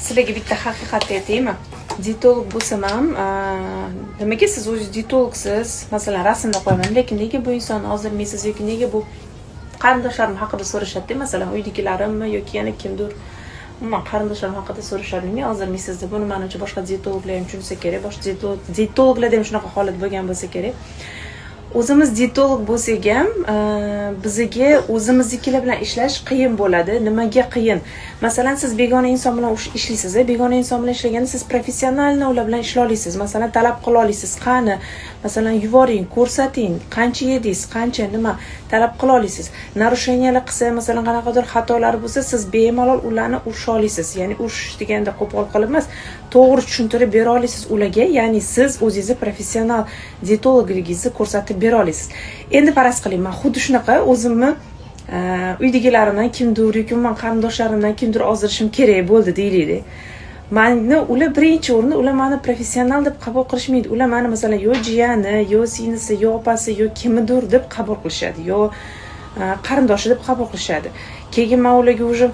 Sizlarga bitta haqiqatni aytaymi? Dietolog bo'lsam ham, nimaga siz o'zingiz dietologsiz? Masalan, rasmda qo'yaman, lekin nega bu insonni ozdirmaysiz yoki nega bu qarindoshlarim haqida so'rashadi, masalan, uydagilarimmi yoki yana kimdir. Umuman qarindoshlarim haqida so'rashadi, nega ozdirmaysiz deb. Buni menimcha boshqa dietologlar ham tushunsa kerak, boshqa dietologlarda ham shunaqa holat bo'lgan bo'lsa kerak. O'zimiz dietolog bo'lsak ham, bizga o'zimiznikilar bilan ishlash qiyin bo'ladi. Nimaga qiyin? Masalan, siz begona inson bilan ishlaysiz, begona inson bilan ishlaganda siz professionalni ular bilan ishla olasiz. Masalan, talab qila olasiz. Qani, masalan, yuboring, ko'rsating, qancha yedingiz, qancha nima talab qila olasiz. Narusheniyalar qilsa, masalan, qanaqadir xatolari bo'lsa, siz bemalol ularni urisha olasiz. Ya'ni urish deganda qo'pol qilib emas, to'g'ri tushuntirib bera olasiz ularga. Ya'ni siz o'zingizni professional dietologligingizni ko'rsatib bera olasiz. Endi faraz qiling, men xuddi shunaqa o'zimni uydagilarimdan kimdir yoki men qarindoshlarimdan kimdir ozdirishim kerak bo'ldi deylik. Meni ular birinchi o'rinda ular meni professional deb qabul qilishmaydi. Ular meni masalan yo jiyani, yo singlisi, yo opasi, yo kimdir deb qabul qilishadi, yo qarindoshi deb qabul qilishadi. Keyin men ularga уже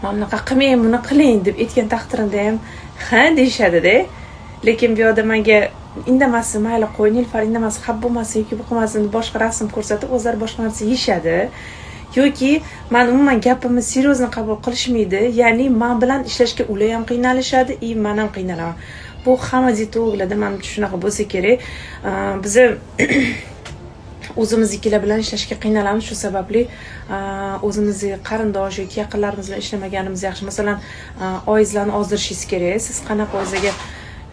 "Mana bunaqa qilmang, buni qiling" deb aytgan taqdirimda ham ha deyishadi-da. Lekin bu yoqda menga indamasin, mayli qo'y, Nilufar indamasin, xafa bo'lmasin yoki bu qilmasin deb boshqa rasm ko'rsatib, o'zlari boshqa narsa yeyishadi. Yoki men umuman gapimni seriyozno qabul qilishmaydi. Ya'ni men bilan ishlashga ular ham qiynalishadi, men ham qiynalaman. Bu hamma dietologlarda menimcha shunaqa bo'lsa kerak. Biz o'zimiznikilar bilan ishlashga qiynalamiz, shu sababli o'zimizning qarindosh yoki yaqinlarimiz bilan ishlamaganimiz yaxshi. Masalan, oyizlarni ozdirishingiz kerak. Siz qanaqa o'ziga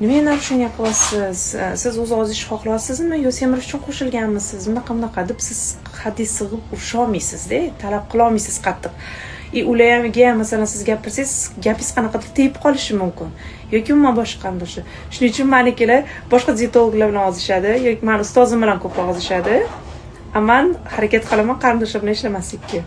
nima narusheniya qilyapsiz? Siz o'zi ozishni xohlayapsizmi yo semirish uchun qo'shilganmisiz? Bunaqa deb siz hadis sig'ib urisha olmaysiz-da, talab qila olmaysiz qattiq. Ularga masalan siz gapirsangiz, gapingiz qanaqadir tegib qolishi mumkin. Yoki umuman boshqa qarindoshlar. Shuning uchun menikilar boshqa dietologlar bilan ozishadi yoki men ustozim bilan ko'proq ozishadi. Men harakat qilaman qarindoshlar bilan ishlamaslikka.